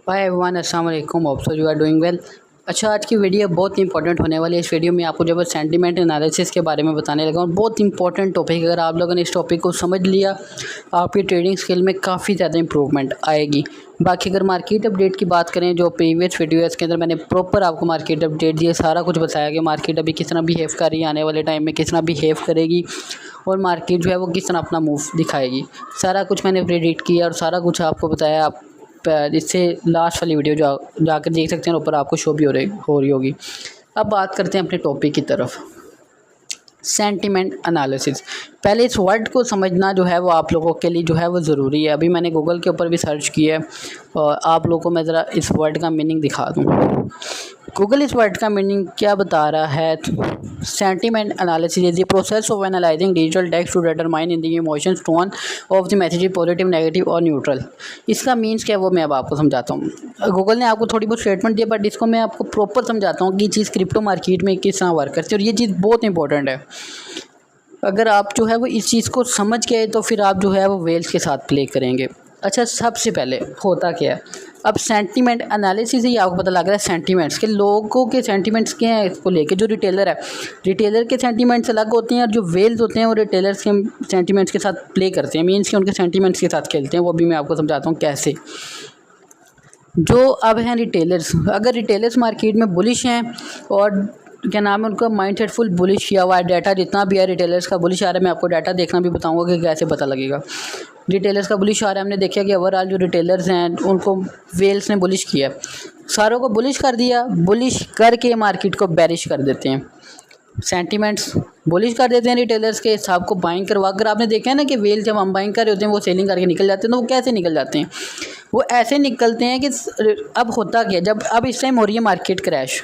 हाय everyone, अस्सलाम वालेकुम। Hope so you are doing well. अच्छा, आज की वीडियो बहुत इंपॉर्टेंट होने वाली है। इस वीडियो में आपको जब सेंटीमेंट एनालिसिस के बारे में बताने लगा हूँ। बहुत इंपॉर्टेंट टॉपिक। अगर आप लोगों ने इस टॉपिक को समझ लिया, आपकी ट्रेडिंग स्किल में काफ़ी ज़्यादा इंप्रूवमेंट आएगी। बाकी अगर मार्केट अपडेट की बात करें, जो प्रीवियस वीडियो है इसके अंदर मैंने प्रॉपर आपको मार्केट अपडेट दिए, सारा कुछ बताया कि मार्केट अभी किस तरह बिहेव कर रही है, आने वाले टाइम में किस तरह बिहेव करेगी और मार्केट जो है वो किस तरह अपना मूव दिखाएगी। सारा कुछ मैंने प्रेडिक्ट किया और सारा कुछ आपको बताया। आप इससे लास्ट वाली वीडियो जाकर देख सकते हैं, ऊपर आपको शो भी हो रही होगी। अब बात करते हैं अपने टॉपिक की तरफ, सेंटीमेंट एनालिसिस। पहले इस वर्ड को समझना जो है वो आप लोगों के लिए जो है वो ज़रूरी है। अभी मैंने गूगल के ऊपर भी सर्च किया है और आप लोगों को मैं ज़रा इस वर्ड का मीनिंग दिखा दूँ। गूगल इस वर्ड का मीनिंग क्या बता रहा है? Sentiment analysis is the process of analysing digital text to determine in the emotions tone of the message, positive, negative और न्यूट्रल। इसका मीन्स क्या है वो मैं अब आपको समझाता हूँ। गूगल ने आपको थोड़ी बहुत स्टेटमेंट दिया, बट इसको मैं आपको प्रॉपर समझाता हूँ कि ये चीज़ क्रिप्टो मार्केट में किस तरह वर्क करती है, और ये चीज़ बहुत इंपॉर्टेंट है। अगर आप जो है वो इस चीज़ को समझ गए तो फिर आप जो है वो वेल्स के साथ प्ले करेंगे। अच्छा, सबसे पहले होता क्या है? अब सेंटीमेंट एनालिसिस ही आपको पता लग रहा है सेंटीमेंट्स के, लोगों के सेंटीमेंट्स क्या हैं इसको लेके। जो रिटेलर है, रिटेलर के सेंटीमेंट्स अलग होते हैं, और जो वेल्स होते हैं वो रिटेलर्स के सेंटीमेंट्स के साथ प्ले करते हैं, मीन्स कि उनके सेंटीमेंट्स के साथ खेलते हैं। वो भी मैं आपको समझाता हूँ कैसे। जो अब हैं रिटेलर्स, अगर रिटेलर्स मार्केट में बुलिश हैं और क्या नाम है उनका माइंडसेट फुल बुलिश किया हुआ है, डाटा जितना भी है रिटेलर्स का बुलिश आ रहा है। मैं आपको डाटा देखना भी बताऊंगा कि कैसे पता लगेगा। रिटेलर्स का बुलिश आ रहा है, हमने देखा कि ओवरऑल जो रिटेलर्स हैं उनको वेल्स ने बुलिश किया, सारों को बुलिश कर दिया। बुलिश करके मार्केट को बेरिश कर देते हैं, सेंटीमेंट्स बुलिश कर देते हैं रिटेलर्स के, सब को बाइंग करवा कर। आपने देखा है ना कि वेल जब हम बाइंग कर रहे होते हैं वो सेलिंग करके निकल जाते हैं। तो वो कैसे निकल जाते हैं? वो ऐसे निकलते हैं कि अब होता क्या, जब अब इस टाइम हो रही है मार्केट क्रैश।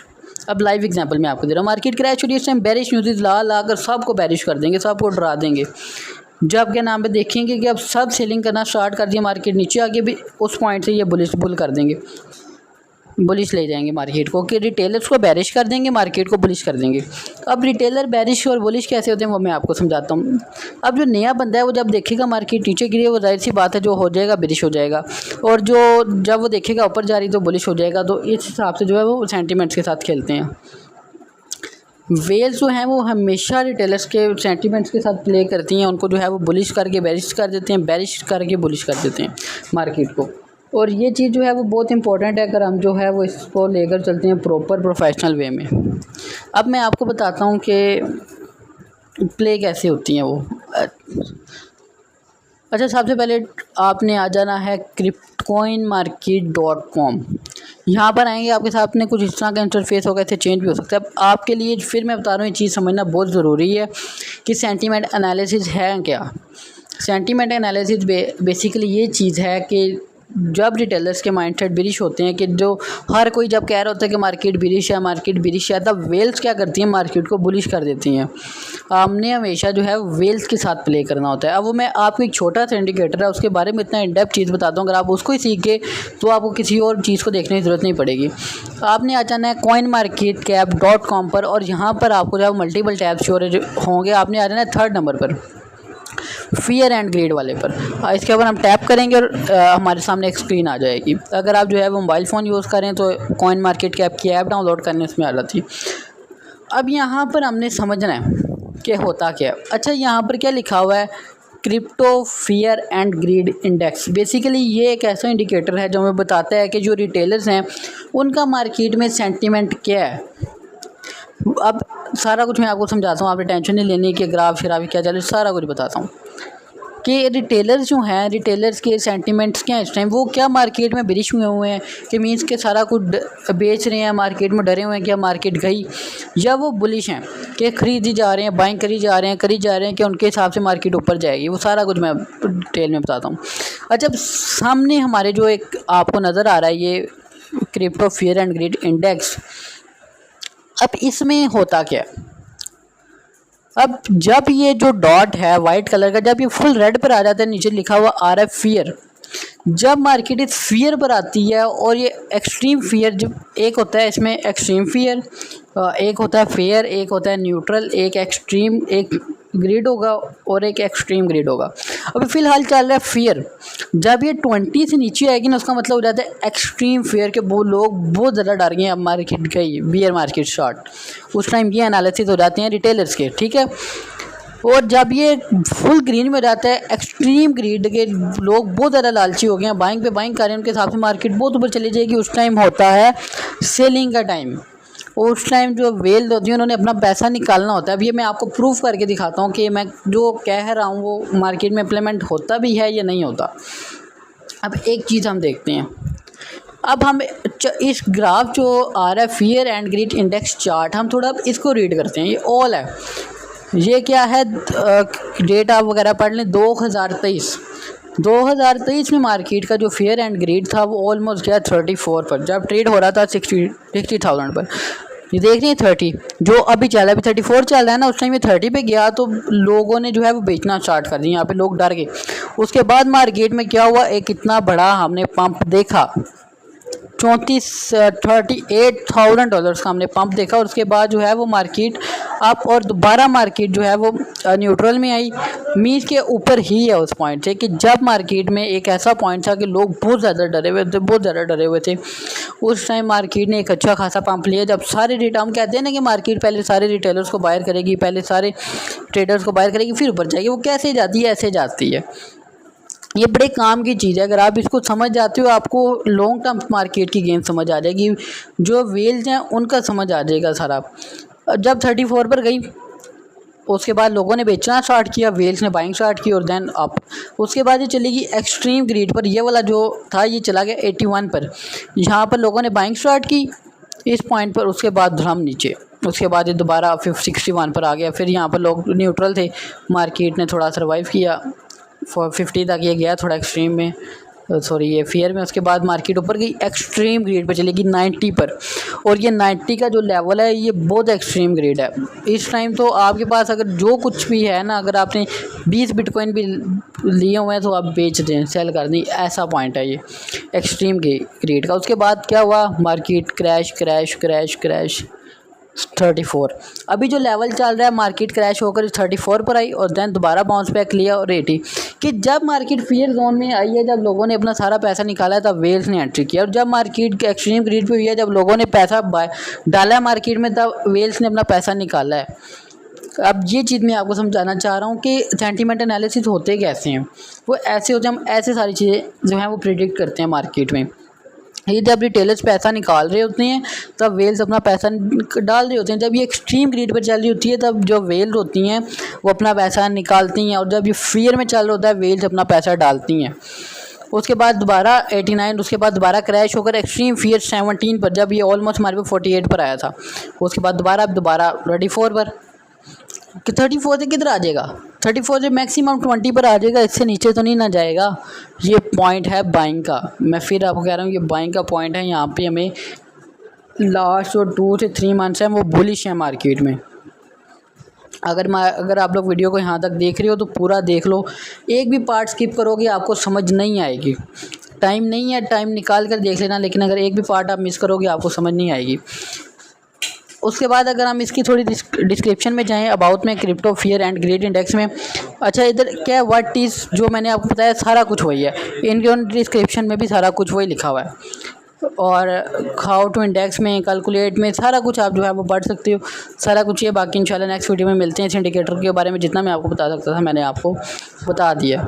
अब लाइव एग्जांपल मैं आपको दे रहा हूँ, मार्केट क्रैश हो रही है इस टाइम, बेरिश न्यूज़ ला कर सबको बेरिश कर देंगे, सबको डरा देंगे। जब क्या नाम पे देखेंगे कि अब सब सेलिंग करना स्टार्ट कर दिया, मार्केट नीचे आगे भी उस पॉइंट से ये बुल कर देंगे, बुलिश ले जाएंगे मार्केट को, कि रिटेलर्स को बेरिश कर देंगे, मार्केट को बुलिश कर देंगे। अब रिटेलर बेरिश और बुलिश कैसे होते हैं वो मैं आपको समझाता हूँ। अब जो नया बंदा है वो जब देखेगा मार्केट नीचे गिरी है, वो जाहिर सी बात है जो हो जाएगा बेरिश हो जाएगा, और जो जब वो देखेगा ऊपर जा रही तो बुलिश हो जाएगा। तो इस हिसाब से जो है वो सेंटीमेंट्स के साथ खेलते हैं। वेल्स जो हैं वो हमेशा रिटेलर्स के सेंटीमेंट्स के साथ प्ले करती हैं, उनको जो है वो बुलिश करके बेरिश कर देते हैं, बेरिश करके बुलिश कर देते हैं मार्केट को। और ये चीज़ जो है वो बहुत इंपॉर्टेंट है, अगर हम जो है वो इसको लेकर चलते हैं प्रॉपर प्रोफेशनल वे में। अब मैं आपको बताता हूँ कि प्ले कैसे होती हैं वो। अच्छा, सबसे पहले आपने आ जाना है cryptocoinmarket.com। यहाँ पर आएंगे, आपके सामने कुछ इस तरह का इंटरफेस होगा, इससे चेंज भी हो सकता है। अब आपके लिए फिर मैं बता रहा हूँ, ये चीज़ समझना बहुत ज़रूरी है कि सेंटीमेंट एनालिसिस है क्या। सेंटीमेंट एनालिसिस बेसिकली ये चीज़ है कि जब रिटेलर्स के माइंडसेट बिरिश होते हैं, कि जो हर कोई जब कह रहा होता है कि मार्केट बिरिश है, मार्केट बिरिश है, तब वेल्स क्या करती हैं, मार्केट को बुलिश कर देती हैं। हमने हमेशा जो है वेल्स के साथ प्ले करना होता है। अब वो मैं आपको एक छोटा सा इंडिकेटर है, उसके बारे में इतना इन डेप्थ चीज़ बताता हूँ, अगर आप उसको ही सीख गए तो आपको किसी और चीज़ को देखने की ज़रूरत नहीं पड़ेगी। आपने आ जाना है coinmarketcap.com पर, और यहाँ पर आपको जब मल्टीपल टैब्स शो होंगे, आपने आ जाना है 3rd नंबर पर, फियर एंड ग्रेड वाले पर। इसके ऊपर हम टैप करेंगे और हमारे सामने एक स्क्रीन आ जाएगी। अगर आप जो है वो मोबाइल फ़ोन यूज़ करें तो कॉइन मार्केट कैप की ऐप डाउनलोड करने इसमें आ जाती है। अब यहाँ पर हमने समझना है कि होता क्या है। अच्छा, यहाँ पर क्या लिखा हुआ है? Crypto fear and greed index. Basically ये एक ऐसा इंडिकेटर है जो हमें बताता है कि जो रिटेलर्स हैं उनका मार्केट में सेंटीमेंट क्या है। अब सारा कुछ मैं आपको समझाता हूँ, आपने टेंशन नहीं लेनी कि ग्राफ शराब क्या चल रहा है, सारा कुछ बताता हूँ कि रिटेलर्स जो हैं, रिटेलर्स के सेंटीमेंट्स क्या हैं इस टाइम, वो क्या मार्केट में बिरिश हुए हैं, कि मीन्स के सारा कुछ बेच रहे हैं, मार्केट में डरे हुए हैं कि मार्केट गई, या वो बुलिश हैं कि खरीदी जा रहे हैं, बाइंग करी जा रहे हैं कि उनके हिसाब से मार्केट ऊपर जाएगी। वो सारा कुछ मैं डिटेल में बताता हूँ। अच्छा, सामने हमारे जो एक आपको नज़र आ रहा है ये crypto fear and greed index. अब इसमें होता क्या है? अब जब ये जो डॉट है वाइट कलर का, जब ये फुल रेड पर आ जाता है, नीचे लिखा हुआ आ रहा है फियर। जब मार्केट इस फियर पर आती है, और ये एक्सट्रीम फियर, जब एक होता है इसमें एक्सट्रीम फियर, एक होता है फेयर, एक होता है न्यूट्रल, एक एक्सट्रीम, एक ग्रीड होगा और एक एक्सट्रीम ग्रीड होगा। अभी फ़िलहाल चल रहा है फियर। जब ये 20 से नीचे आएगी ना, उसका मतलब हो जाता है एक्सट्रीम फियर के वो लोग बहुत ज़्यादा डर गए, अब मार्केट गई बियर मार्केट शॉर्ट। उस टाइम ये एनालिसिस हो जाते हैं रिटेलर्स के, ठीक है। और जब ये फुल ग्रीन में जाता है, एक्सट्रीम ग्रीड के लोग बहुत ज़्यादा लालची हो गए हैं, बाइंग पे बाइंग कर रहे हैं, उनके हिसाब से मार्केट बहुत ऊपर चली जाएगी। उस टाइम होता है सेलिंग का टाइम। और उस टाइम जो वेल होती है उन्होंने अपना पैसा निकालना होता है। अब ये मैं आपको प्रूफ करके दिखाता हूँ कि मैं जो कह रहा हूँ वो मार्केट में इम्प्लीमेंट होता भी है या नहीं होता। अब एक चीज़ हम देखते हैं। अब हम इस ग्राफ जो आ रहा है fear and greed index chart, हम थोड़ा इसको रीड करते हैं। ये ऑल है, ये क्या है, डेट आप वगैरह पढ़ लें। 2023 में मार्केट का जो फेयर एंड ग्रीड था वो ऑलमोस्ट गया 34 पर, जब ट्रेड हो रहा था 60,000 पर। ये देख रहे हैं 30 जो अभी चल रहा है, अभी 34 चल रहा है ना, उस टाइम ये 30 पे गया तो लोगों ने जो है वो बेचना स्टार्ट कर दिया। यहाँ पे लोग डर गए। उसके बाद मार्केट में क्या हुआ, एक इतना बड़ा हमने पंप देखा, 38,000 डॉलर्स का हमने पंप देखा। और उसके बाद जो है वो मार्केट अप, और दोबारा मार्केट जो है वो न्यूट्रल में आई। मीन के ऊपर ही है उस पॉइंट से, कि जब मार्केट में एक ऐसा पॉइंट था कि लोग बहुत ज़्यादा डरे हुए थे, उस टाइम मार्केट ने एक अच्छा खासा पंप लिया। जब सारे डेटा, हम कहते हैं ना कि मार्केट पहले सारे रिटेलर्स को बायर करेगी, पहले सारे ट्रेडर्स को बायर करेगी, फिर ऊपर जाएगी। वो कैसे जाती है, ऐसे जाती है। ये बड़े काम की चीज़ है। अगर आप इसको समझ जाते हो, आपको लॉन्ग टर्म मार्केट की गेम समझ आ जाएगी। जो वेल्स हैं उनका समझ आ जाएगा सारा। जब 34 पर गई, उसके बाद लोगों ने बेचना स्टार्ट किया, वेल्स ने बाइंग स्टार्ट की, और देन अप। उसके बाद ये चलेगी एक्सट्रीम ग्रीड पर। ये वाला जो था ये चला गया 81 पर। यहाँ पर लोगों ने बाइंग स्टार्ट की इस पॉइंट पर। उसके बाद धड़म नीचे। उसके बाद ये दोबारा 61 पर आ गया। फिर यहाँ पर लोग न्यूट्रल थे, मार्केट ने थोड़ा सर्वाइव किया, 50 तक ये गया थोड़ा एक्सट्रीम में, सॉरी ये फेयर में। उसके बाद मार्केट ऊपर गई, एक्सट्रीम ग्रेड पर चलेगी 90 पर। और ये 90 का जो लेवल है ये बहुत एक्सट्रीम ग्रेड है। इस टाइम तो आपके पास अगर जो कुछ भी है ना, अगर आपने 20 बिटकॉइन भी लिए हुए हैं तो आप बेच दें, सेल कर दें, ऐसा पॉइंट है ये एक्सट्रीम ग्रेड का। उसके बाद क्या हुआ, मार्केट क्रैश 34। अभी जो लेवल चल रहा है, मार्केट क्रैश होकर 34 पर आई और देन दोबारा बाउंस बैक लिया और 80। कि जब मार्केट फियर जोन में आई है, जब लोगों ने अपना सारा पैसा निकाला है, तब वेल्स ने एंट्री किया। और जब मार्केट एक्सट्रीम ग्रीड पे हुई है, जब लोगों ने पैसा डाला है मार्केट में, तब वेल्स ने अपना पैसा निकाला है। अब ये चीज़ मैं आपको समझाना चाह रहा हूँ कि सेंटीमेंट एनालिसिस होते कैसे हैं। वो ऐसे होते हैं, हम ऐसे सारी चीज़ें जो हैं वो प्रिडिक्ट करते हैं मार्केट में। ये जब रिटेलर्स पैसा निकाल रहे होते हैं तब वेल्स अपना पैसा डाल रहे होते हैं। जब ये एक्सट्रीम ग्रीड पर चल रही होती है तब जो वेल्स होती हैं वो अपना पैसा निकालती हैं, और जब ये फियर में चल रहा होता है वेल्स अपना पैसा डालती हैं। उसके बाद दोबारा 89, उसके बाद दोबारा क्रैश होकर एक्सट्रीम फियर 17 पर, जब ये ऑलमोस्ट हमारे पे 48 पर आया था। उसके बाद दोबारा 34 पर, कि 34 से किधर आ जाएगा, 34 से मैक्सिमम 20 पर आ जाएगा, इससे नीचे तो नहीं ना जाएगा। ये पॉइंट है बाइंग का। मैं फिर आपको कह रहा हूँ ये बाइंग का पॉइंट है। यहाँ पे हमें लास्ट जो 2 से 3 मंथ्स हैं वो बुलिश है मार्केट में। अगर आप लोग वीडियो को यहाँ तक देख रहे हो तो पूरा देख लो, एक भी पार्ट स्किप करोगे आपको समझ नहीं आएगी। टाइम नहीं है, टाइम निकाल कर देख लेना, लेकिन अगर एक भी पार्ट आप मिस करोगे आपको समझ नहीं आएगी। उसके बाद अगर हम इसकी थोड़ी डिस्क्रिप्शन में जाएं, अबाउट में, crypto fear and grade index में, अच्छा इधर क्या व्हाट इज़, जो मैंने आपको बताया सारा कुछ वही है। इनके डिस्क्रिप्शन में भी सारा कुछ वही लिखा हुआ है। और हाउ टू इंडेक्स में, कैलकुलेट में, सारा कुछ आप जो है वो पढ़ सकते हो, सारा कुछ ये। बाकी इंशाल्लाह नेक्स्ट वीडियो में मिलते हैं। इस इंडिकेटर के बारे में जितना मैं आपको बता सकता था मैंने आपको बता दिया।